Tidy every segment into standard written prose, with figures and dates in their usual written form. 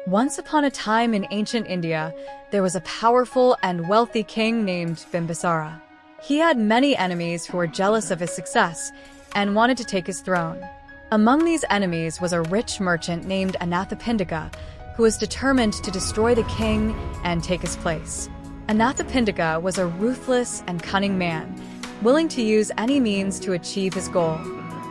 Once upon a time in ancient India, there was a powerful and wealthy king named Bimbisara. He had many enemies who were jealous of his success and wanted to take his throne. Among these enemies was a rich merchant named Anathapindika, who was determined to destroy the king and take his place. Anathapindika was a ruthless and cunning man, willing to use any means to achieve his goal.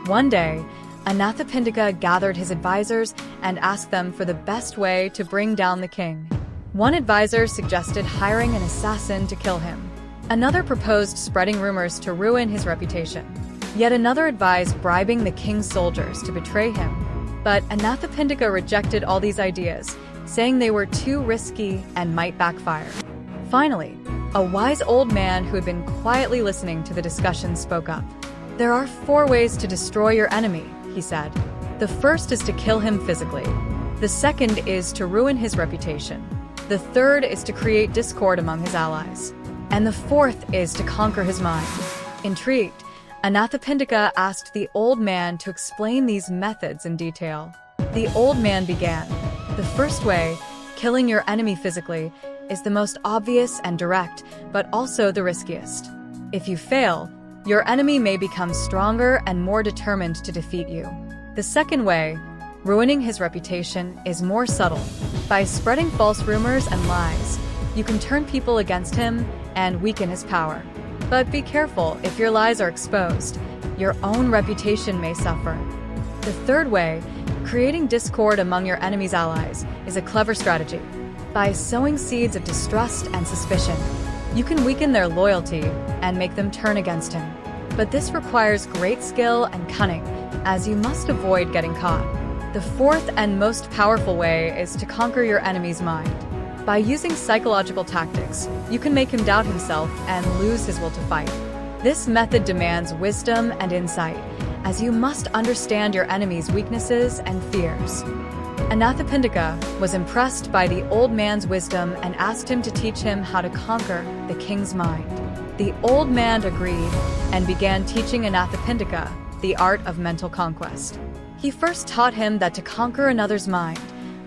One day, Anathapindika gathered his advisors and asked them for the best way to bring down the king. One advisor suggested hiring an assassin to kill him. Another proposed spreading rumors to ruin his reputation. Yet another advised bribing the king's soldiers to betray him. But Anathapindika rejected all these ideas, saying they were too risky and might backfire. Finally, a wise old man who had been quietly listening to the discussion spoke up. "There are 4 ways to destroy your enemy," he said. "The first is to kill him physically. The second is to ruin his reputation. The third is to create discord among his allies. And the fourth is to conquer his mind." Intrigued, Anathapindika asked the old man to explain these methods in detail. The old man began. "The first way, killing your enemy physically, is the most obvious and direct, but also the riskiest. If you fail, your enemy may become stronger and more determined to defeat you. The second way, ruining his reputation, is more subtle. By spreading false rumors and lies, you can turn people against him and weaken his power. But be careful, if your lies are exposed, your own reputation may suffer. The third way, creating discord among your enemy's allies, is a clever strategy. By sowing seeds of distrust and suspicion, you can weaken their loyalty and make them turn against him. But this requires great skill and cunning, as you must avoid getting caught. The fourth and most powerful way is to conquer your enemy's mind. By using psychological tactics, you can make him doubt himself and lose his will to fight. This method demands wisdom and insight, as you must understand your enemy's weaknesses and fears. Anathapindika was impressed by the old man's wisdom and asked him to teach him how to conquer the king's mind. The old man agreed and began teaching Anathapindika the art of mental conquest. He first taught him that to conquer another's mind,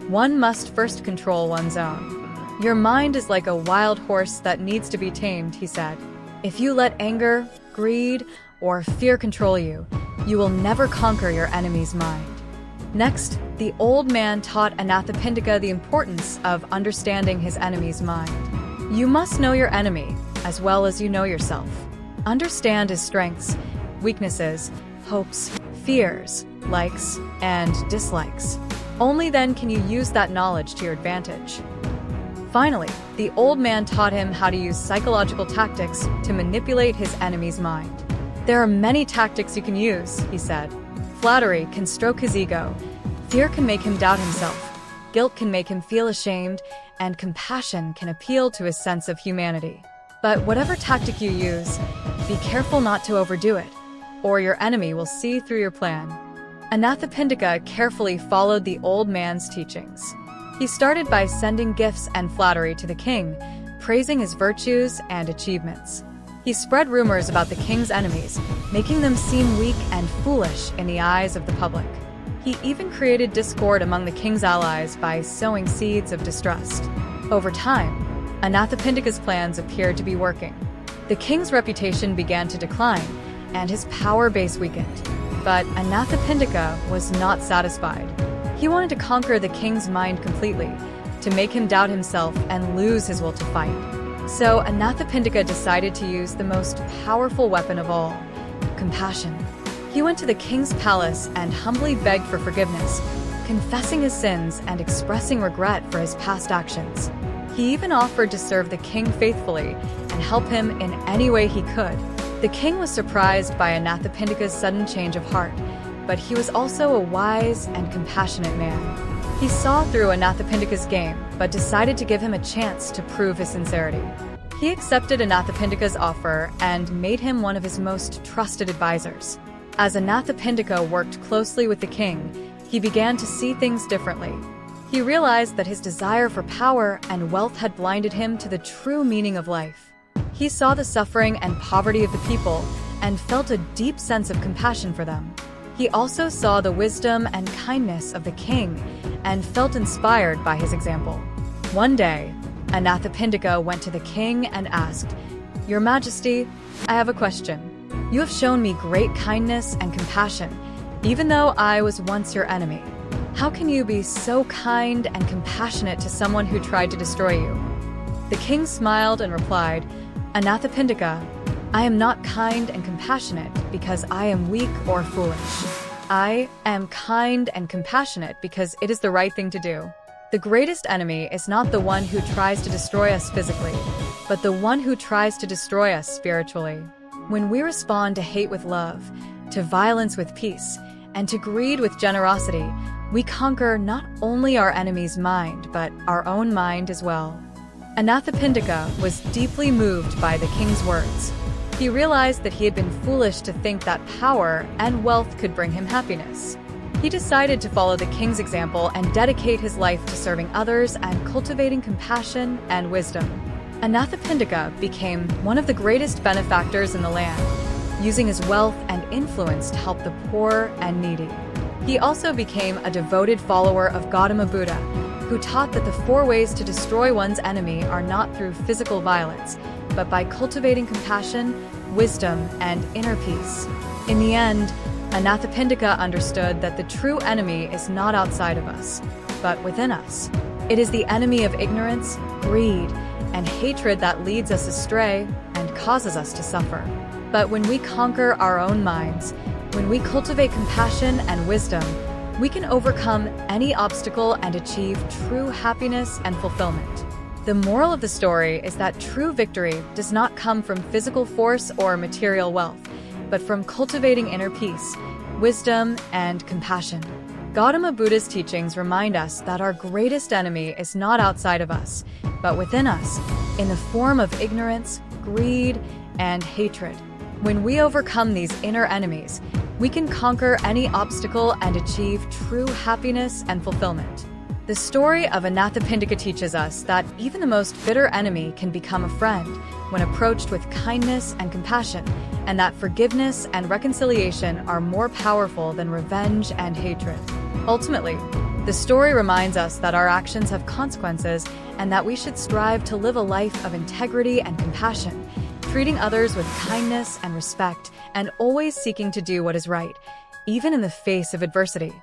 one must first control one's own. "Your mind is like a wild horse that needs to be tamed," he said. "If you let anger, greed, or fear control you, you will never conquer your enemy's mind." Next, the old man taught Anathapindika the importance of understanding his enemy's mind. You must know your enemy, as well as you know yourself. Understand his strengths, weaknesses, hopes, fears, likes, and dislikes. Only then can you use that knowledge to your advantage. Finally, the old man taught him how to use psychological tactics to manipulate his enemy's mind. "There are many tactics you can use," he said. "Flattery can stroke his ego, fear can make him doubt himself, guilt can make him feel ashamed, and compassion can appeal to his sense of humanity. But whatever tactic you use, be careful not to overdo it, or your enemy will see through your plan." Anathapindika carefully followed the old man's teachings. He started by sending gifts and flattery to the king, praising his virtues and achievements. He spread rumors about the king's enemies, making them seem weak and foolish in the eyes of the public. He even created discord among the king's allies by sowing seeds of distrust. Over time, Anathapindika's plans appeared to be working. The king's reputation began to decline, and his power base weakened. But Anathapindika was not satisfied. He wanted to conquer the king's mind completely, to make him doubt himself and lose his will to fight. So Anathapindika decided to use the most powerful weapon of all, compassion. He went to the king's palace and humbly begged for forgiveness, confessing his sins and expressing regret for his past actions. He even offered to serve the king faithfully and help him in any way he could. The king was surprised by Anathapindika's sudden change of heart, but he was also a wise and compassionate man. He saw through Anathapindika's game, but decided to give him a chance to prove his sincerity. He accepted Anathapindika's offer and made him one of his most trusted advisors. As Anathapindika worked closely with the king, he began to see things differently. He realized that his desire for power and wealth had blinded him to the true meaning of life. He saw the suffering and poverty of the people and felt a deep sense of compassion for them. He also saw the wisdom and kindness of the king and felt inspired by his example. One day, Anathapindika went to the king and asked, "Your Majesty, I have a question. You have shown me great kindness and compassion, even though I was once your enemy. How can you be so kind and compassionate to someone who tried to destroy you?" The king smiled and replied, "Anathapindika, I am not kind and compassionate because I am weak or foolish. I am kind and compassionate because it is the right thing to do. The greatest enemy is not the one who tries to destroy us physically, but the one who tries to destroy us spiritually. When we respond to hate with love, to violence with peace, and to greed with generosity, we conquer not only our enemy's mind, but our own mind as well." Anathapindika was deeply moved by the king's words. He realized that he had been foolish to think that power and wealth could bring him happiness. He decided to follow the king's example and dedicate his life to serving others and cultivating compassion and wisdom. Anathapindika became one of the greatest benefactors in the land, using his wealth and influence to help the poor and needy. He also became a devoted follower of Gautama Buddha, who taught that the 4 ways to destroy one's enemy are not through physical violence, but by cultivating compassion, wisdom, and inner peace. In the end, Anathapindika understood that the true enemy is not outside of us, but within us. It is the enemy of ignorance, greed, and hatred that leads us astray and causes us to suffer. But when we conquer our own minds, when we cultivate compassion and wisdom, we can overcome any obstacle and achieve true happiness and fulfillment. The moral of the story is that true victory does not come from physical force or material wealth, but from cultivating inner peace, wisdom, and compassion. Gautama Buddha's teachings remind us that our greatest enemy is not outside of us, but within us, in the form of ignorance, greed, and hatred. When we overcome these inner enemies, we can conquer any obstacle and achieve true happiness and fulfillment. The story of Anathapindika teaches us that even the most bitter enemy can become a friend when approached with kindness and compassion, and that forgiveness and reconciliation are more powerful than revenge and hatred. Ultimately, the story reminds us that our actions have consequences and that we should strive to live a life of integrity and compassion, treating others with kindness and respect, and always seeking to do what is right, even in the face of adversity.